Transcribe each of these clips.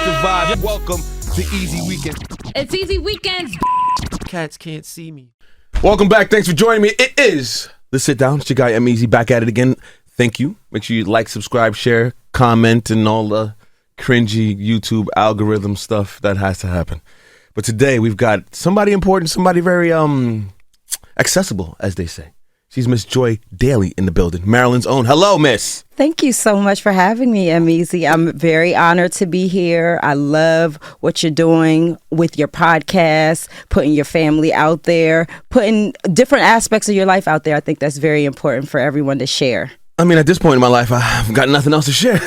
the vibe. Welcome to Easy Weekend. It's Easy Weekends. Cats can't see me. Welcome back. Thanks for joining me. It is The Sit Down. It's your guy, M Easy, back at it again. Thank you. Make sure you like, subscribe, share, comment, and all the cringy YouTube algorithm stuff that has to happen. But today we've got somebody important, somebody very accessible, as they say. She's Miss Joy Daly in the building, Maryland's own. Hello, Miss. Thank you so much for having me, M-Easy. I'm very honored to be here. I love what you're doing with your podcast, putting your family out there, putting different aspects of your life out there. I think that's very important for everyone to share. I mean, at this point in my life, I've got nothing else to share.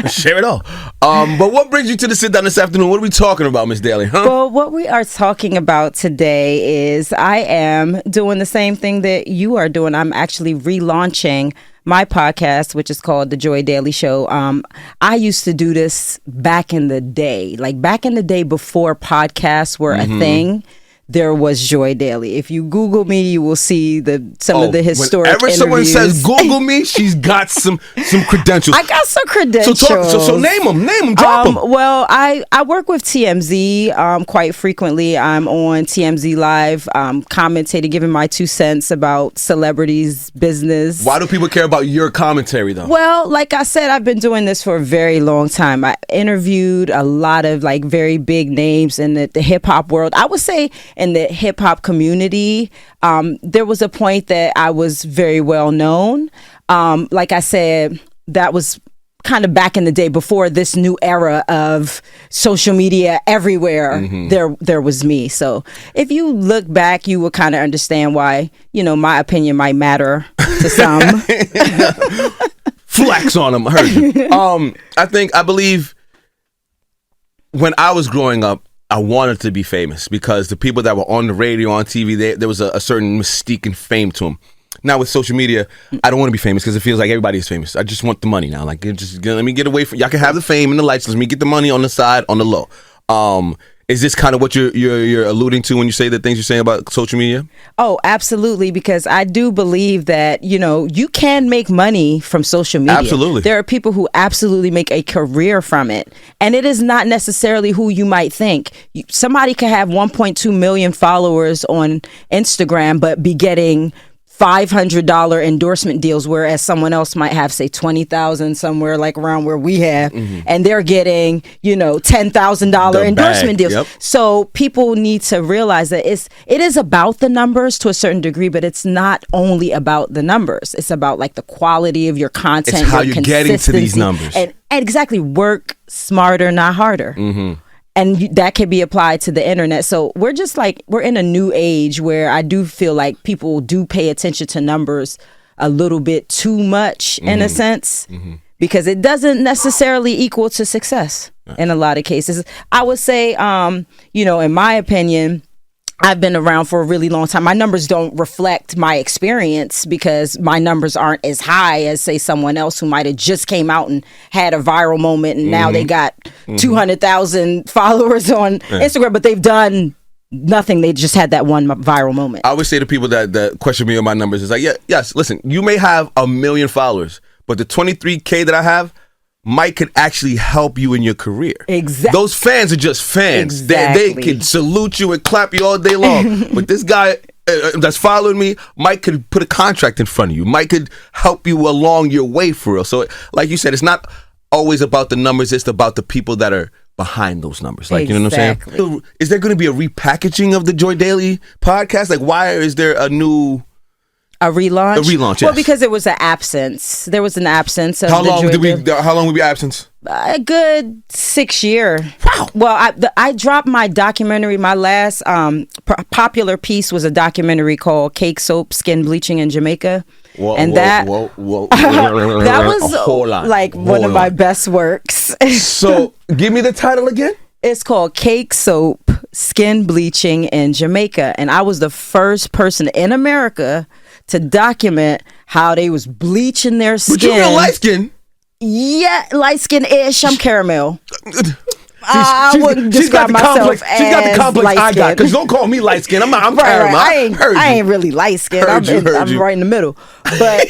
Share it all. But what brings you to the sit down this afternoon? What are we talking about, Miss Daly? Huh? Well, what we are talking about today is I am doing the same thing that you are doing. I'm actually relaunching my podcast, which is called The Joy Daly Show. I used to do this back in the day, before podcasts were a thing. There was Joy Daly. If you Google me, you will see some of the historic whenever interviews. Someone says Google me, she's got some credentials. I got some credentials. So name them, drop them. Well, I work with TMZ quite frequently. I'm on TMZ Live, commentating, giving my 2 cents about celebrities' business. Why do people care about your commentary, though? Well, like I said, I've been doing this for a very long time. I interviewed a lot of very big names in the hip hop world. I would say in the hip hop community, there was a point that I was very well known. Like I said, that was kind of back in the day before this new era of social media everywhere. There was me. So if you look back, you will kind of understand why, my opinion might matter to some. Flex on them. I heard you. I believe when I was growing up, I wanted to be famous because the people that were on the radio, on TV, there was a certain mystique and fame to them. Now with social media, I don't want to be famous because it feels like everybody is famous. I just want the money now. Let me get away from y'all. Can have the fame and the lights. Let me get the money on the side, on the low. Is this kind of what you're alluding to when you say the things you're saying about social media? Oh, absolutely, because I do believe that, you can make money from social media. Absolutely. There are people who absolutely make a career from it. And it is not necessarily who you might think. Somebody could have 1.2 million followers on Instagram, but be getting $500 endorsement deals, whereas someone else might have, say, 20,000 somewhere like around where we have, and they're getting, $10,000 endorsement deals. Yep. So people need to realize that it is about the numbers to a certain degree, but it's not only about the numbers. It's about the quality of your content. It's how you're getting to these numbers. And exactly, work smarter, not harder. And that can be applied to the internet. So we're just we're in a new age where I do feel like people do pay attention to numbers a little bit too much in a sense, because it doesn't necessarily equal to success in a lot of cases. I would say, in my opinion, I've been around for a really long time. My numbers don't reflect my experience because my numbers aren't as high as, say, someone else who might have just came out and had a viral moment and now they got 200,000 followers on Instagram, but they've done nothing. They just had that one viral moment. I always say to people that question me on my numbers, is yes, listen, you may have 1 million followers, but the 23K that I have could actually help you in your career. Exactly. Those fans are just fans. Exactly. They can salute you and clap you all day long. But this guy that's following me, Mike could put a contract in front of you. Mike could help you along your way for real. So like you said, it's not always about the numbers. It's about the people that are behind those numbers. You know what I'm saying? Is there going to be a repackaging of the Joy Daly podcast? Why is there a new... A relaunch? A relaunch, yes. Well, because there was an absence. There was an absence of How long will be absence? A good 6 years. Wow. Well, I dropped my documentary. My last popular piece was a documentary called Cake Soap, Skin Bleaching in Jamaica. That was a whole lot. One of my best works. So give me the title again. It's called Cake Soap, Skin Bleaching in Jamaica. And I was the first person in America to document how they was bleaching their skin. But you're real light skin. Yeah, light skin-ish. I'm caramel. I wouldn't describe myself as she's got the complex I got. Because don't call me light skin. I'm right. I ain't really light skin. I'm right in the middle. But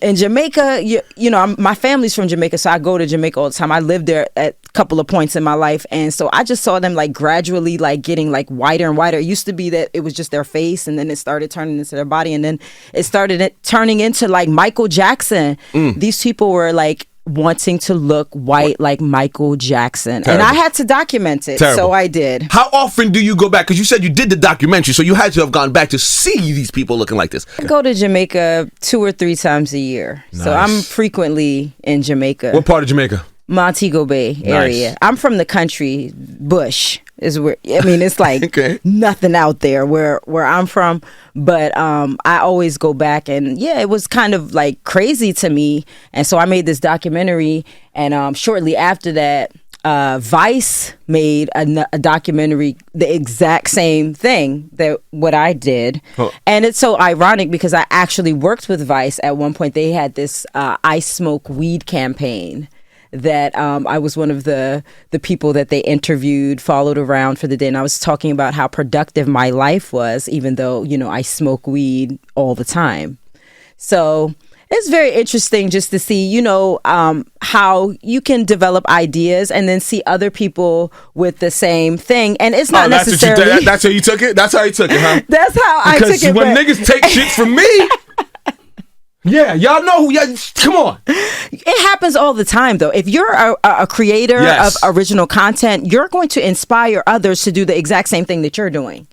in Jamaica, you know, my family's from Jamaica, so I go to Jamaica all the time. I lived there at a couple of points in my life, and so I just saw them like gradually like getting like whiter and whiter. It used to be that it was just their face, and then it started turning into their body, and then it started turning into like Michael Jackson. These people were like wanting to look white like Michael Jackson. Terrible. And I had to document it. Terrible. So I did. How often do you go back? Because you said you did the documentary, so you had to have gone back to see these people looking like this. I go to Jamaica 2 or 3 times a year. Nice. So I'm frequently in Jamaica. What part of Jamaica? Montego Bay area. Nice. I'm from the country. Bush is where, I mean, it's like okay. Nothing out there where I'm from. But I always go back, and yeah, it was kind of like crazy to me. And so I made this documentary, and shortly after that, Vice made a documentary, the exact same thing that what I did. And it's so ironic because I actually worked with Vice at one point. They had this I Smoke Weed campaign that I was one of the people that they interviewed, followed around for the day. And I was talking about how productive my life was, even though, you know, I smoke weed all the time. So it's very interesting just to see, you know, how you can develop ideas and then see other people with the same thing. And it's not necessarily... That's how you took it? That's how you took it, huh? That's how I took it. Because when niggas take shit from me... Yeah, y'all know who. Yeah, come on. It happens all the time, though. If you're a creator of original content, you're going to inspire others to do the exact same thing that you're doing.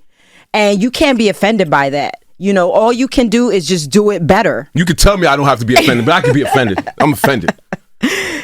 And you can't be offended by that. You know, all you can do is just do it better. You can tell me I don't have to be offended, but I can be offended. I'm offended.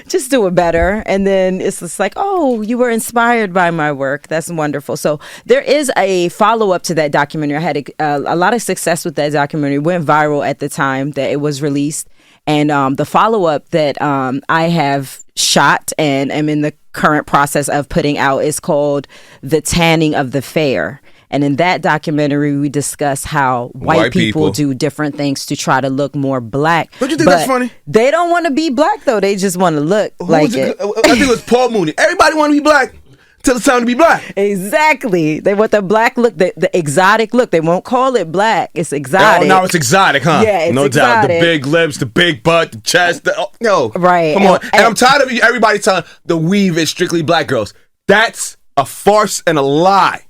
Just do it better. And then it's just like, oh, you were inspired by my work. That's wonderful. So there is a follow-up to that documentary. I had a lot of success with that documentary. It went viral at the time that it was released. And the follow-up that I have shot and am in the current process of putting out is called The Tanning of the Fair. And in that documentary, we discuss how white people do different things to try to look more black. Don't you think that's funny? They don't want to be black, though. They just want to look like it. I think it was Paul Mooney. Everybody want to be black till it's time to be black. Exactly. They want the black look, the exotic look. They won't call it black. It's exotic. Oh, now it's exotic, huh? Yeah, it's no exotic. doubt. The big lips, the big butt, the chest. No. Right. Come on. And I'm tired of everybody telling the weave is strictly black girls. That's a farce and a lie.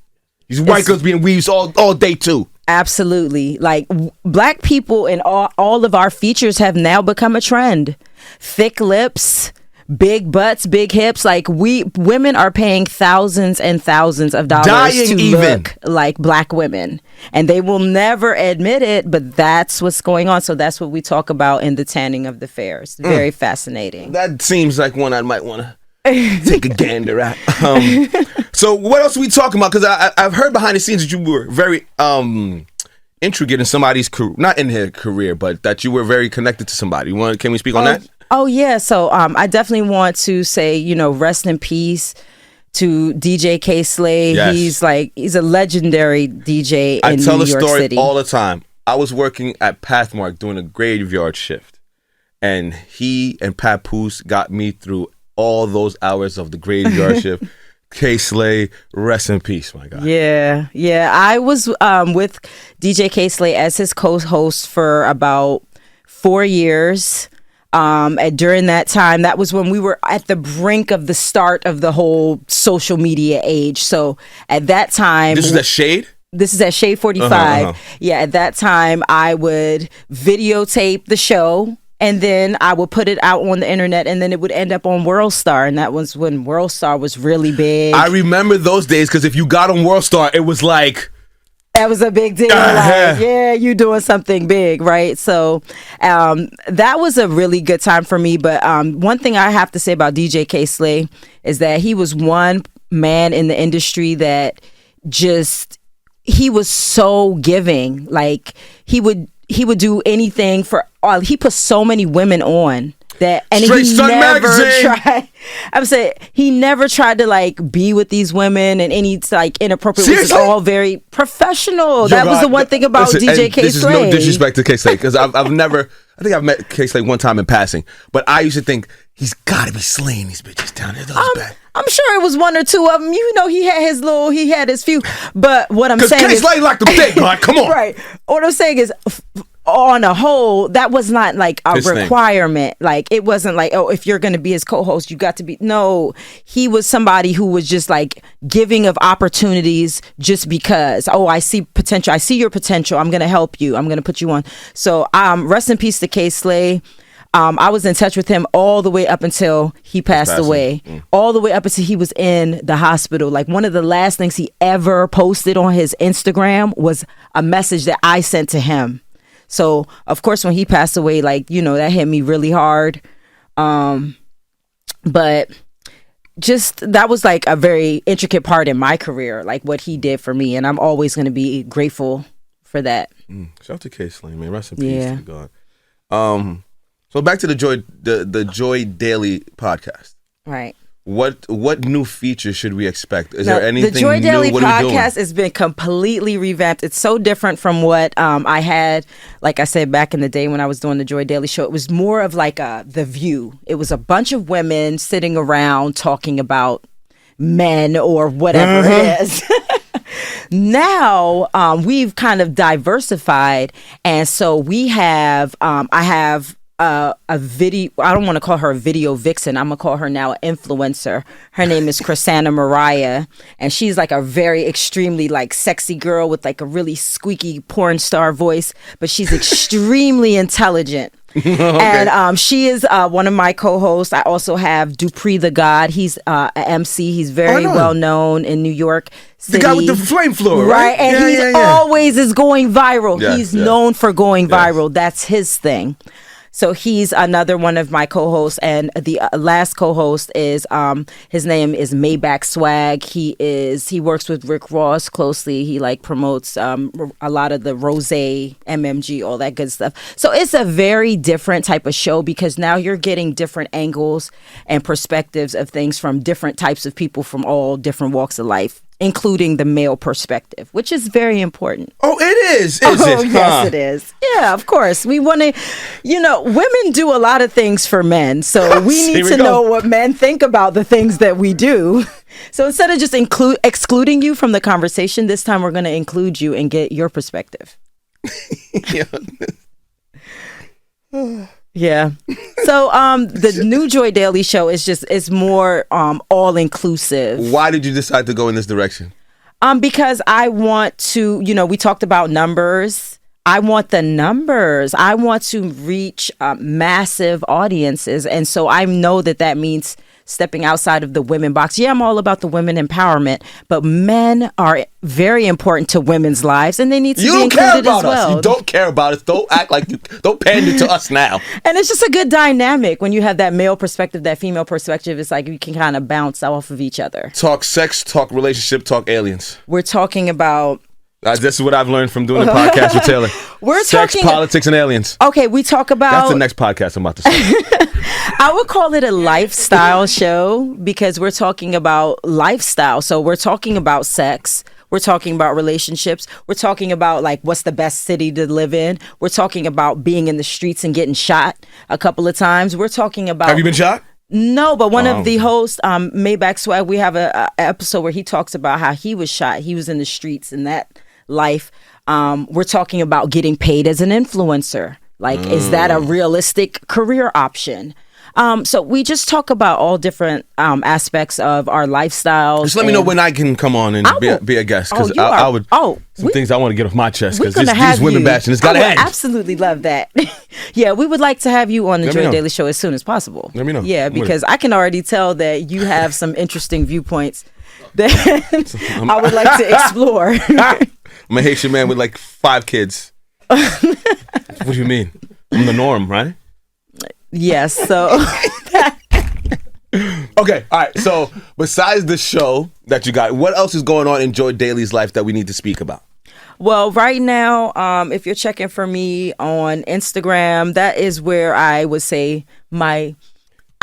These white girls being weaves all day too. Absolutely. Like black people and all of our features have now become a trend. Thick lips, big butts, big hips. Like women are paying thousands and thousands of dollars to look like black women. And they will never admit it, but that's what's going on. So that's what we talk about in The Tanning of the Fair. It's very fascinating. That seems like one I might want to take a gander at. So what else are we talking about? Because I've heard behind the scenes that you were very intricate in somebody's career, not in her career, but that you were very connected to somebody. Can we speak on that? Oh yeah. So I definitely want to say, you know, rest in peace to DJ K Slay. Yes. He's a legendary DJ in New York City. I tell the story all the time. I was working at Pathmark doing a graveyard shift, and he and Papoose got me through all those hours of the graveyard shift. K Slay, rest in peace, my God. Yeah. I was with DJ K Slay as his co-host for about 4 years. And during that time, that was when we were at the brink of the start of the whole social media age. So at that time, this is at Shade? This is at Shade 45. Yeah, at that time, I would videotape the show. And then I would put it out on the internet, and then it would end up on WorldStar, and that was when WorldStar was really big. I remember those days because if you got on WorldStar, it was like that was a big deal. Like, yeah, you doing something big, right? So that was a really good time for me. But one thing I have to say about DJ K Slay is that he was one man in the industry that he was so giving. Like he would do anything for all. He put so many women on that, and Straight he Sun never magazine. tried. I'm saying he never tried to like be with these women and any like inappropriate. It was all very professional. That was the one thing about DJ K Slay. This is no disrespect to K Slay because I've never. I think I've met K Slay one time in passing, but I used to think he's got to be slaying these bitches down there. Those bad. I'm sure it was one or two of them. You know, he had his few. But what I'm saying is, Slay like the big God. Come on. Right. What I'm saying is, on a whole, that was not like a requirement. Like, it wasn't like, oh, if you're going to be his co-host, you got to be. No, he was somebody who was just like giving of opportunities just because, oh, I see potential. I see your potential. I'm going to help you. I'm going to put you on. So rest in peace to K Slay. I was in touch with him all the way up until he passed away. All the way up until he was in the hospital. Like, one of the last things he ever posted on his Instagram was a message that I sent to him. So, of course, when he passed away, like, you know, that hit me really hard. But just, that was like a very intricate part in my career, like what he did for me. And I'm always going to be grateful for that. Shout out to K Slay, man. Rest in peace to God. So back to the Joy Daily podcast. Right. What new features should we expect? Is there anything new? The Joy Daily what podcast has been completely revamped. It's so different from what I had, like I said, back in the day when I was doing the Joy Daily show. It was more of like The View. It was a bunch of women sitting around talking about men or whatever it is. Now, we've kind of diversified. And so we have, I have a video, I don't want to call her a video vixen, I'm gonna call her now an influencer. Her name is Chrisanna Mariah, and she's like a very extremely like sexy girl with like a really squeaky porn star voice, but she's extremely intelligent. Okay. And she is one of my co-hosts. I also have Dupree the God. He's an MC. He's very well known in New York City. The guy with the flame floor, right? And he's always is going viral. He's known for going viral. That's his thing. So he's another one of my co-hosts, and the last co-host is his name is Maybach Swag. He works with Rick Ross closely. He like promotes a lot of the Rosé, MMG, all that good stuff. So it's a very different type of show because now you're getting different angles and perspectives of things from different types of people from all different walks of life, including the male perspective, which is very important. Oh, it is. Yes, it is. Yeah, of course. We want to, women do a lot of things for men. So we need to know what men think about the things that we do. So instead of just excluding you from the conversation, this time we're going to include you and get your perspective. Yeah. So the new Joy Daily show is more all inclusive. Why did you decide to go in this direction? Because I want to, we talked about numbers. I want the numbers. I want to reach massive audiences. And so I know that means stepping outside of the women box. Yeah, I'm all about the women empowerment, but men are very important to women's lives, and they need to be included as well. You don't care about us. Don't act like you don't pander to us now. And it's just a good dynamic when you have that male perspective, that female perspective. It's like you can kind of bounce off of each other. Talk sex, talk relationship, talk aliens. We're talking about... this is what I've learned from doing the podcast with Taylor. Sex, politics, and aliens. Okay, we talk about... That's the next podcast I'm about to start. I would call it a lifestyle show because we're talking about lifestyle. So we're talking about sex. We're talking about relationships. We're talking about like what's the best city to live in. We're talking about being in the streets and getting shot a couple of times. We're talking about... Have you been shot? No, but one of the hosts, Maybach Swag, we have a episode where he talks about how he was shot. He was in the streets in that life. We're talking about getting paid as an influencer. Like, is that a realistic career option? So we just talk about all different aspects of our lifestyles. Just let me know when I can come on and be a guest, because I would some things I want to get off my chest, because these women bashing, it's got to end. Absolutely love that. Yeah, we would like to have you on the Joy Daily Show as soon as possible. Let me know. Yeah, because I can already tell that you have some interesting viewpoints that I would like to explore. I'm a Haitian man with like 5 kids. What do you mean? I'm the norm, right? Yes, so... Okay, all right. So besides the show that you got, what else is going on in Joy Daily's life that we need to speak about? Well, right now, if you're checking for me on Instagram, that is where I would say I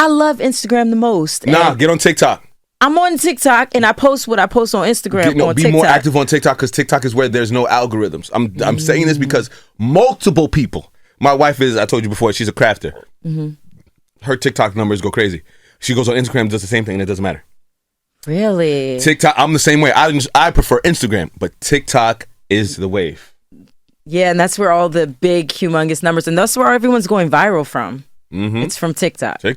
love Instagram the most. Nah, get on TikTok. I'm on TikTok, and I post what I post on Instagram on TikTok. Be more active on TikTok, because TikTok is where there's no algorithms. I'm saying this because multiple people... My wife is, I told you before, she's a crafter. Mm-hmm. Her TikTok numbers go crazy. She goes on Instagram, does the same thing, and it doesn't matter. Really? TikTok, I'm the same way. I prefer Instagram, but TikTok is the wave. Yeah, and that's where all the big, humongous numbers, and that's where everyone's going viral from. It's from TikTok. So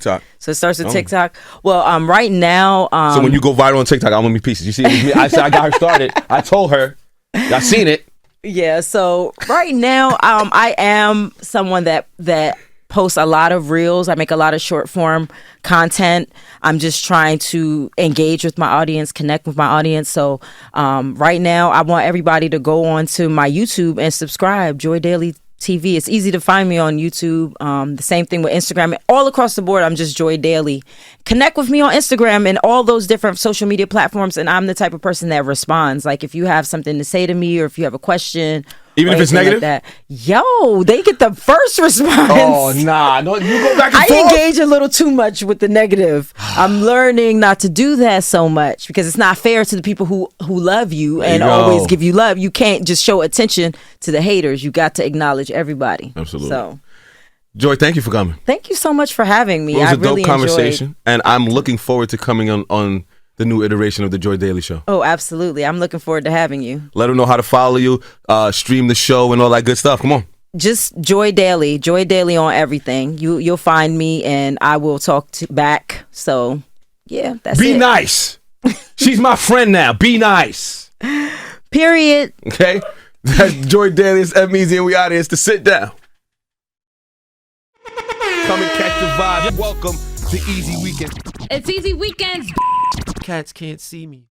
it starts with TikTok. Well, right now. So when you go viral on TikTok, I'm gonna be pieces. You see, I said I got her started. I told her. I seen it. Yeah. So right now, I am someone that posts a lot of reels. I make a lot of short form content. I'm just trying to engage with my audience, connect with my audience. So right now, I want everybody to go on to my YouTube and subscribe, Joy Daily TV. It's easy to find me on YouTube. The same thing with Instagram. All across the board, I'm just Joy Daily. Connect with me on Instagram and all those different social media platforms. And I'm the type of person that responds. Like if you have something to say to me or if you have a question. Even if it's negative? Like that, they get the first response. Oh, nah. No, you go back and forth. I engage a little too much with the negative. I'm learning not to do that so much because it's not fair to the people who love you and always give you love. You can't just show attention to the haters. You got to acknowledge everybody. Absolutely. So, Joy, thank you for coming. Thank you so much for having me. It was a really dope conversation, and I'm looking forward to coming on the new iteration of the Joy Daily Show. Oh, absolutely. I'm looking forward to having you. Let them know how to follow you, stream the show, and all that good stuff. Come on. Just Joy Daily on everything. You'll find me, and I will talk back. So, yeah, that's it. Be nice. She's my friend now. Be nice. Period. Okay? That's Joy Daily. It's Easy, and we out here. It's to sit down. Come and catch the vibe. Welcome to Easy Weekend. It's Easy Weekends. Cats can't see me.